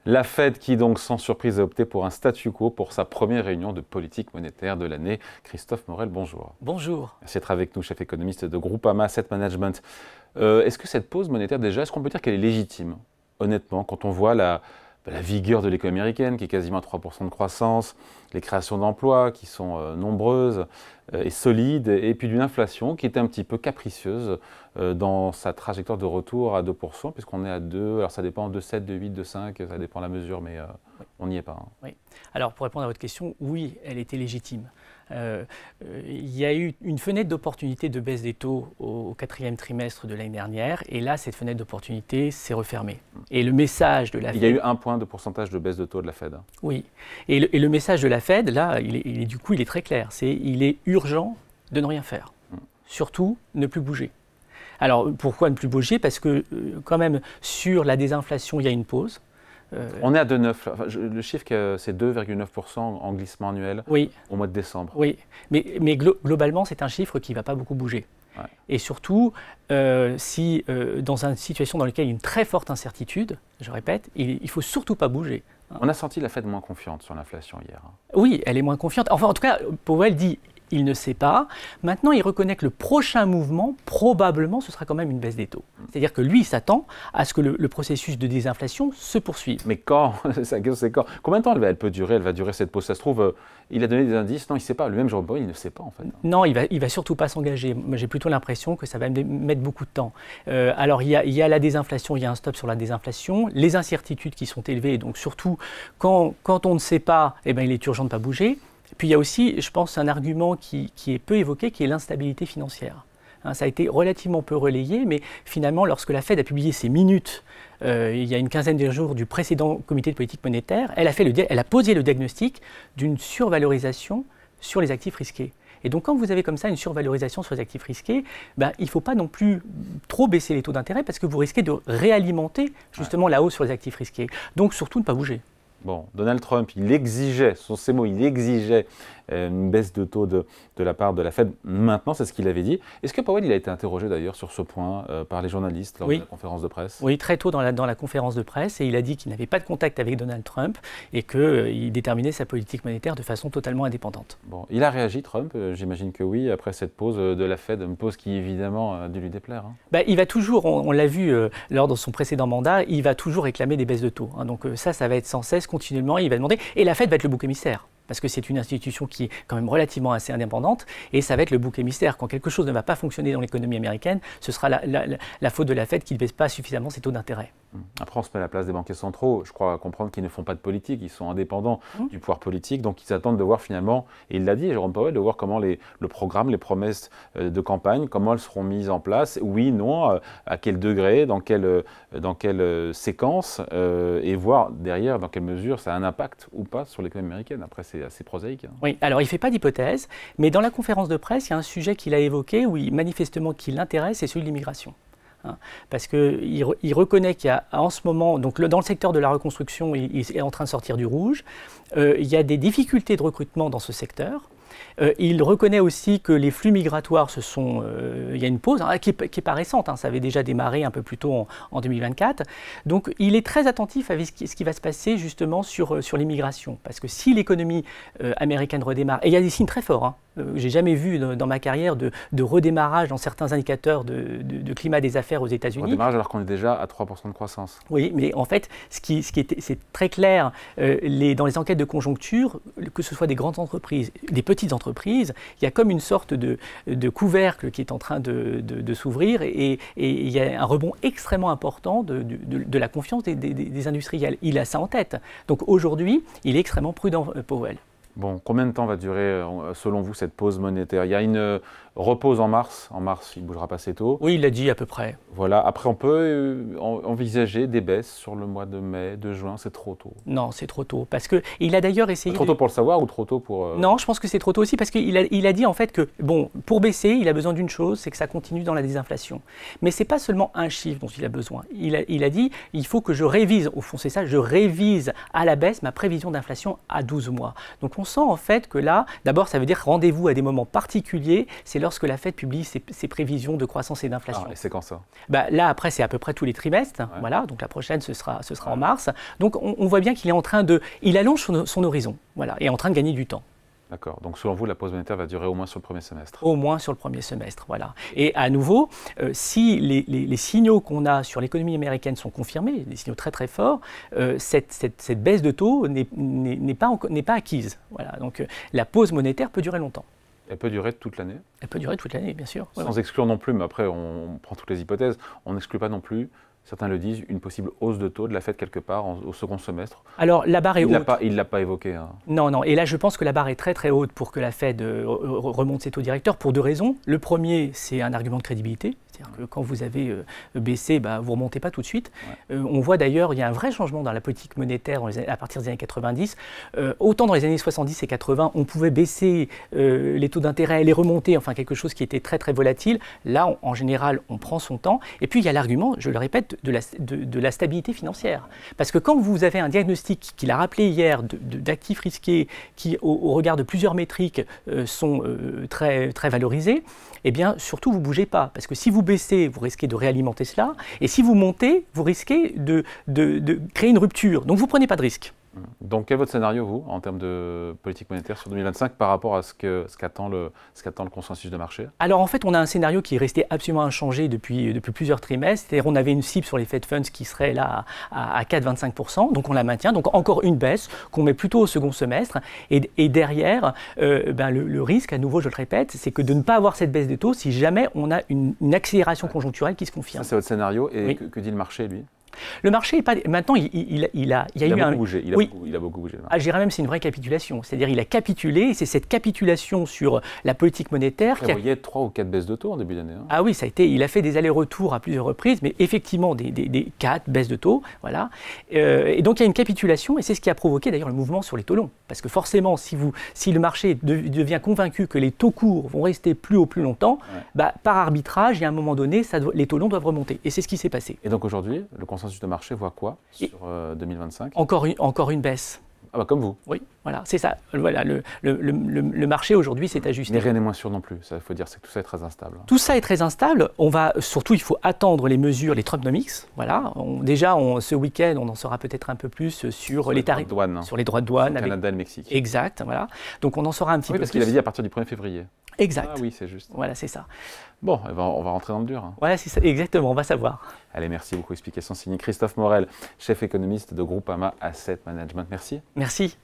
La Fed qui donc sans surprise a opté pour un statu quo pour sa première réunion de politique monétaire de l'année. Christophe Morel, bonjour. Bonjour. Merci d'être avec nous, chef économiste de Groupama Asset Management. Est-ce que cette pause monétaire déjà, est-ce qu'on peut dire qu'elle est légitime? Honnêtement, quand on voit la vigueur de l'économie américaine qui est quasiment à 3% de croissance, les créations d'emplois qui sont nombreuses et solides, et puis d'une inflation qui était un petit peu capricieuse dans sa trajectoire de retour à 2%, puisqu'on est à 2, alors ça dépend de 7, de 8, de 5, ça dépend de la mesure, mais on n'y est pas. Hein. Oui. Alors pour répondre à votre question, oui, elle était légitime. Il y a eu une fenêtre d'opportunité de baisse des taux au quatrième trimestre de l'année dernière, et là, cette fenêtre d'opportunité s'est refermée. Et le message de la Fed... Il y a eu 1 point de pourcentage de baisse de taux de la Fed. Oui. Et le message de la Fed, là, du coup, il est très clair. Il est urgent de ne rien faire. Surtout, ne plus bouger. Alors, pourquoi ne plus bouger? Parce que, quand même, sur la désinflation, il y a une pause. On est à 2,9. Enfin, le chiffre, c'est 2,9% en glissement annuel au mois de décembre. Oui, mais globalement, c'est un chiffre qui ne va pas beaucoup bouger. Ouais. Et surtout, si dans une situation dans laquelle il y a une très forte incertitude, je répète, il ne faut surtout pas bouger. On a senti la Fed moins confiante sur l'inflation hier. Oui, elle est moins confiante. Enfin, en tout cas, Powell dit... Il ne sait pas. Maintenant, il reconnaît que le prochain mouvement, probablement, ce sera quand même une baisse des taux. C'est-à-dire que lui, il s'attend à ce que le processus de désinflation se poursuive. Mais quand? C'est quand? Combien de temps elle peut durer? Elle va durer cette pause? Ça se trouve, il a donné des indices. Non, il ne sait pas. Lui-même, Jérôme Powell, il ne sait pas en fait. Non, il va surtout pas s'engager. Moi, j'ai plutôt l'impression que ça va mettre beaucoup de temps. Alors, il y a la désinflation, il y a un stop sur la désinflation. Les incertitudes qui sont élevées. Donc, surtout, quand on ne sait pas, eh ben, il est urgent de ne pas bouger. Puis il y a aussi, je pense, un argument qui est peu évoqué, qui est l'instabilité financière. Ça a été relativement peu relayé, mais finalement, lorsque la Fed a publié ses minutes, il y a une quinzaine de jours du précédent comité de politique monétaire, elle a posé le diagnostic d'une survalorisation sur les actifs risqués. Et donc, quand vous avez comme ça une survalorisation sur les actifs risqués, il ne faut pas non plus trop baisser les taux d'intérêt parce que vous risquez de réalimenter justement la hausse sur les actifs risqués. Donc, surtout ne pas bouger. Bon, Donald Trump, il exigeait, ce sont ses mots, il exigeait une baisse de taux de la part de la Fed. Maintenant, c'est ce qu'il avait dit. Est-ce que Powell, il a été interrogé d'ailleurs sur ce point par les journalistes lors de la conférence de presse? Oui, très tôt dans la conférence de presse, et il a dit qu'il n'avait pas de contact avec Donald Trump et qu'il déterminait sa politique monétaire de façon totalement indépendante. Bon, il a réagi, Trump, j'imagine que oui, après cette pause de la Fed, une pause qui évidemment a dû lui déplaire. Hein. Il va toujours, on l'a vu lors de son précédent mandat, il va toujours réclamer des baisses de taux. Donc ça va être sans cesse, continuellement, il va demander, et la Fed va être le bouc émissaire. Parce que c'est une institution qui est quand même relativement assez indépendante, et ça va être le bouc émissaire. Quand quelque chose ne va pas fonctionner dans l'économie américaine, ce sera la faute de la Fed qui ne baisse pas suffisamment ses taux d'intérêt. Après, on se met à la place des banquiers centraux. Je crois comprendre qu'ils ne font pas de politique, ils sont indépendants du pouvoir politique, donc ils attendent de voir finalement, et il l'a dit, Jérôme Powell, de voir comment le programme, les promesses de campagne, comment elles seront mises en place, oui, non, à quel degré, dans quelle séquence, et voir derrière dans quelle mesure ça a un impact ou pas sur l'économie américaine. Après, c'est assez prosaïque. Hein. Oui, alors il ne fait pas d'hypothèse, mais dans la conférence de presse, il y a un sujet qu'il a évoqué, manifestement qui l'intéresse, c'est celui de l'immigration. Parce qu'il reconnaît qu'il y a en ce moment, donc dans le secteur de la reconstruction, il est en train de sortir du rouge, il y a des difficultés de recrutement dans ce secteur. Il reconnaît aussi que les flux migratoires, il y a une pause qui n'est pas récente, ça avait déjà démarré un peu plus tôt en 2024. Donc il est très attentif à ce qui va se passer justement sur l'immigration. Parce que si l'économie américaine redémarre, et il y a des signes très forts, j'ai jamais vu dans ma carrière de redémarrage dans certains indicateurs de climat des affaires aux États-Unis. Redémarrage alors qu'on est déjà à 3% de croissance. Oui, mais en fait, c'est très clair dans les enquêtes de conjoncture, que ce soit des grandes entreprises, des petites entreprises, il y a comme une sorte de couvercle qui est en train de s'ouvrir et il y a un rebond extrêmement important de la confiance des industriels. Il a ça en tête. Donc aujourd'hui, il est extrêmement prudent, Powell. Bon, combien de temps va durer, selon vous, cette pause monétaire? Il y a une repose en mars. En mars, il ne bougera pas assez tôt. Oui, il l'a dit à peu près. Voilà. Après, on peut envisager des baisses sur le mois de mai, de juin. C'est trop tôt. Non, c'est trop tôt. Parce qu'il a d'ailleurs essayé... Trop tôt pour le savoir ou trop tôt pour... Non, je pense que c'est trop tôt aussi parce qu'il a dit en fait que, bon, pour baisser, il a besoin d'une chose, c'est que ça continue dans la désinflation. Mais ce n'est pas seulement un chiffre dont il a besoin. Il a dit, il faut que je révise, au fond c'est ça, je révise à la baisse ma prévision d'inflation à 12 mois. Donc on sent en fait que là, d'abord ça veut dire rendez-vous à des moments particuliers, c'est lorsque la Fed publie ses prévisions de croissance et d'inflation. Et c'est quand ça? Là, après, c'est à peu près tous les trimestres. Ouais. Voilà, donc la prochaine, ce sera en mars. Donc, on voit bien qu'il est en train de... Il allonge son horizon, voilà, et est en train de gagner du temps. D'accord. Donc, selon vous, la pause monétaire va durer au moins sur le premier semestre? Au moins sur le premier semestre, voilà. Et à nouveau, si les signaux qu'on a sur l'économie américaine sont confirmés, des signaux très très forts, cette baisse de taux n'est pas acquise. Voilà. Donc, la pause monétaire peut durer longtemps. Elle peut durer toute l'année? Elle peut durer toute l'année, bien sûr. Sans exclure non plus, mais après, on prend toutes les hypothèses, on n'exclut pas non plus, certains le disent, une possible hausse de taux de la Fed quelque part au second semestre. Alors, la barre est haute. Il ne l'a pas évoqué. Hein. Non. Et là, je pense que la barre est très très haute pour que la Fed remonte ses taux directeurs pour deux raisons. Le premier, c'est un argument de crédibilité. C'est-à-dire que quand vous avez baissé, vous ne remontez pas tout de suite. Ouais. On voit d'ailleurs, il y a un vrai changement dans la politique monétaire à partir des années 90. Autant dans les années 70 et 80, on pouvait baisser les taux d'intérêt, les remonter, enfin quelque chose qui était très très volatile. Là, en général, on prend son temps. Et puis, il y a l'argument, je le répète, de la stabilité financière. Parce que quand vous avez un diagnostic qu'il a rappelé hier d'actifs risqués qui, au regard de plusieurs métriques, sont très, très valorisés, eh bien, surtout, vous ne bougez pas. Parce que si vous baissez, vous risquez de réalimenter cela. Et si vous montez, vous risquez de créer une rupture. Donc, vous ne prenez pas de risque. Donc, quel est votre scénario, vous, en termes de politique monétaire sur 2025 par rapport à ce qu'attend le consensus de marché? Alors, en fait, on a un scénario qui est resté absolument inchangé depuis plusieurs trimestres. C'est-à-dire on avait une cible sur les Fed Funds qui serait là à 4,25%. Donc, on la maintient. Donc, encore une baisse qu'on met plutôt au second semestre. Et derrière, le risque, à nouveau, je le répète, c'est que de ne pas avoir cette baisse des taux si jamais on a une accélération conjoncturelle qui se confirme. Ça, c'est votre scénario. Et oui. que dit le marché, lui? Le marché est pas. Maintenant, il a beaucoup bougé. Il a beaucoup bougé. Je dirais même que c'est une vraie capitulation. C'est-à-dire il a capitulé, et c'est cette capitulation sur la politique monétaire. Il y a 3 ou 4 baisses de taux en début d'année. Hein. Ah oui, il a fait des allers-retours à plusieurs reprises, mais effectivement des 4 baisses de taux. Voilà. Et donc il y a une capitulation, et c'est ce qui a provoqué d'ailleurs le mouvement sur les taux longs. Parce que forcément, si le marché devient convaincu que les taux courts vont rester plus haut plus longtemps, par arbitrage, il y a un moment donné, les taux longs doivent remonter. Et c'est ce qui s'est passé. Et donc aujourd'hui, le consensus de marché voit quoi sur 2025? Encore une baisse. Ah comme vous. Oui, voilà, c'est ça. Voilà, le marché aujourd'hui s'est ajusté. Mais rien n'est moins sûr non plus. Ça, il faut dire, c'est que tout ça est très instable. Tout ça est très instable. Surtout, il faut attendre les mesures, les Trumponomics. Voilà. Ce week-end, on en saura peut-être un peu plus sur les tarifs, sur les droits de douane, sur le Canada et le Mexique. Exact. Voilà. Donc on en saura un petit peu plus. Parce qu'il avait dit à partir du 1er février. Exact. Ah oui, c'est juste. Voilà, c'est ça. Bon, on va rentrer dans le dur. Hein. Voilà, c'est ça. Exactement, on va savoir. Allez, merci beaucoup. Explication signée Christophe Morel, chef économiste de Groupama Asset Management. Merci. Merci.